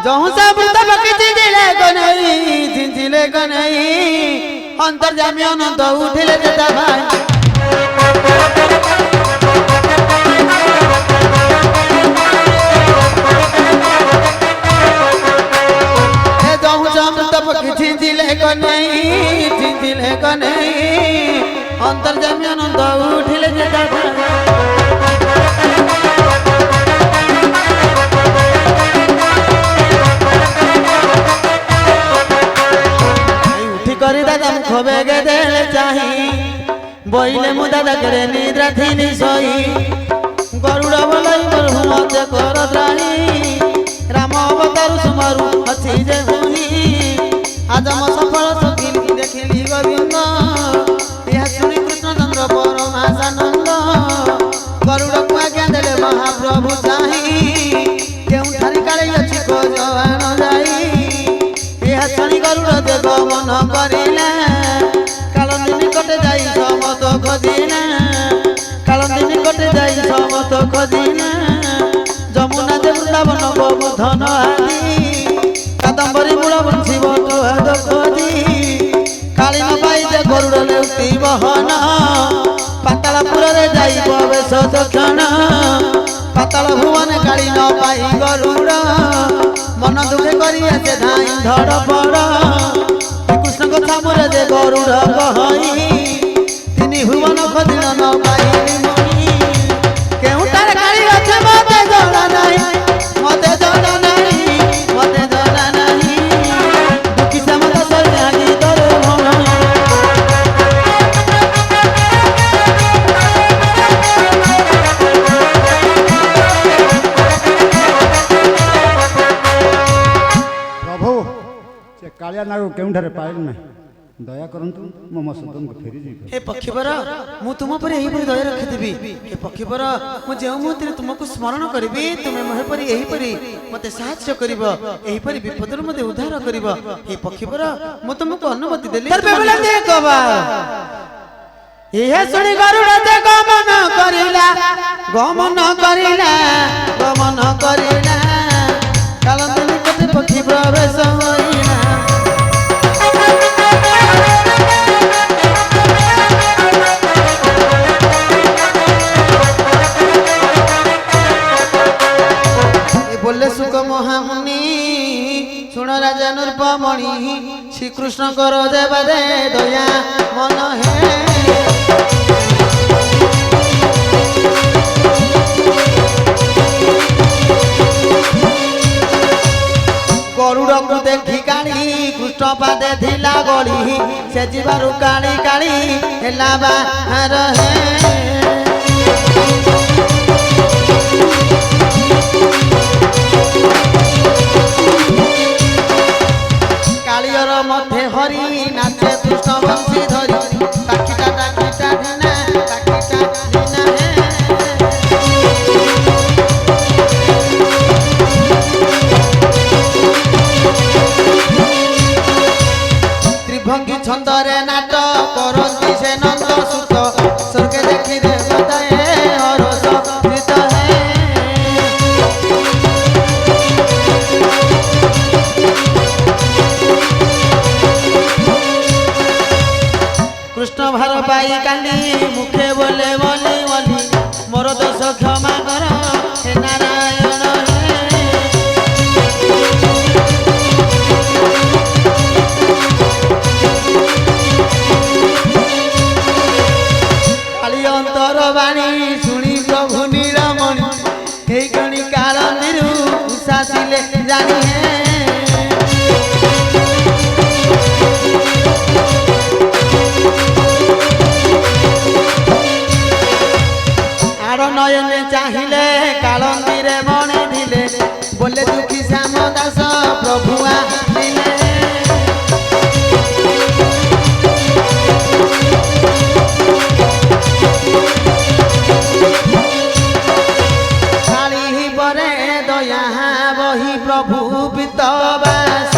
जहूं से अमृत पकी चिंचिले गनई अंतर्जामी अनंत उठिले देता भाई जहूं से अमृत पकी चिंचिले गनई अंतर्जामी अनंत उठिले देता भाई करी दादा मुख बेगे देले चाही बोइले मु दादा करे निद्रा थिनी सोई गरुड़ बोलाई प्रभु मते कर त्राणी राम अवतार सुमरु अछि जे हुई आज म सफल सखी देखिली गोविंद यह सुनि कृष्ण चंद्र परमानंद गरुड़ को आज्ञा देले महाप्रभु चाही केउ ठारी काले अछि को जवान जाई यह सुनि गरुड़ देव मन करिला कालंदिनी कटे जाई समत खोजिना कालंदिनी कटे जाई समत खोजिना जमुना दे वृंदावन गोवर्धन आदि कादंबरी मूल बंशी बटो हाद खोजी काली न पाई जे गरुड़ लेउती बहन पातालपुर रे जाई प्रवेश दक्षण पाताल भुवन काली न पाई गरुड़ मन दुखे करी आसे धाई धड़ पड़ कृष्ण कथा मोरे दे गरुड़ कहई तिनी भुवन खोजिल न पाइली मणि केउ तार काली अच्छे मते जड़ा नहीं मते जड़ा नहीं मते जड़ा नहीं दुखी समत सर जागी तोर मन कालिया नाग केउठारे पाइल ना दया करंतु मम सदन को फेरी जी हे पक्षीवर मु तुम पर एही परि दया रखि देबी हे पक्षीवर मु जेउ मुतिर तुमको स्मरण करबी तुमे मोहे परि एही परि मते साहाय्य करिवो एही परि विपदर मते उद्धार करिवो हे पक्षीवर मु तुमको अनुमति देली तर बेबला देखबा एहे सुनी गरुड़ ते गमन करिला कालंदिनी कते पक्षी प्रवेश होइना बोले सुख महामुनि सुन राजा नृपमणि श्री कृष्ण करो देवा दे दया मन है गरुड़ को देखी काली कृष्ण पादे धिला गली से जीवारु काली काली हेला बाहर है कालियर मध्य हरि नाचे कृष्ण बंशी धरी टाकिटा ढिना है त्रिभंगी छंदरे नाट करती से नंद सुत स्वर्गे देखी देवताए हरस कृत है कृष्ण भार पाई काली मुखे बोले बोली बोली मोर दोष क्षमा कर हे नारायण काली अंतर बाणी शुणी प्रभु नीलमणि हे गणी काल निरु उषासिले जानी है नयने चाहिए कालंदी मणि दिले बोले दुखी श्याम दास प्रभु आले काली बरे दया बही प्रभु पितवास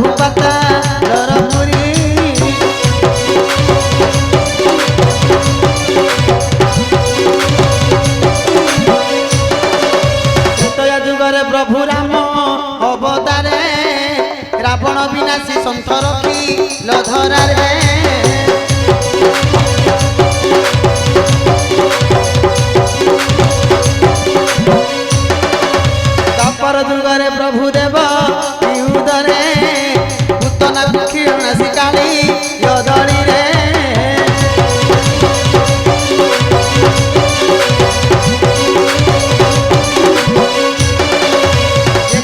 ପ୍ରଭୁ ପାତା ପୁରୀ ତ୍ରେତୟା ଯୁଗରେ ପ୍ରଭୁ ରାମ ଅବତାରେ ରାବଣ ବିନାଶୀ ସନ୍ଥ ରଖି ଲଧରାରେ ଦ୍ୱାପର ଯୁଗରେ ପ୍ରଭୁ ଦେବ ବିହୁଦରେ ପୂତନା କ୍ଷୀରନାଶୀ କାଳୀ ୟଦଳିରେ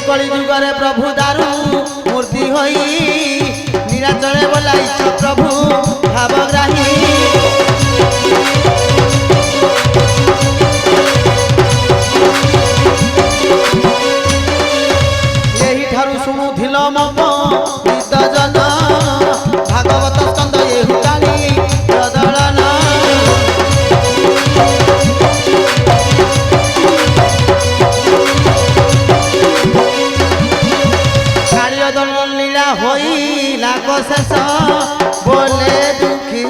କଳି ଯୁଗରେ ପ୍ରଭୁ ଦାରୁ ମୂର୍ତ୍ତି ହୋଇ ନିରାଚଳେ ବୋଲାଇଛ ପ୍ରଭୁ ଭାବଗ୍ରାହୀ ଏହିଠାରୁ ଶୁଣୁଥିଲ ମମ ଗୀତ ଜନ ଭାଗବତ ସ୍କନ୍ଦ ଏହୁ କାଳୀ ପ୍ରଦଳନ ଲୀଳା ହୋଇଲା ଶେଷ ବୋଲେ ଦୁଃଖୀ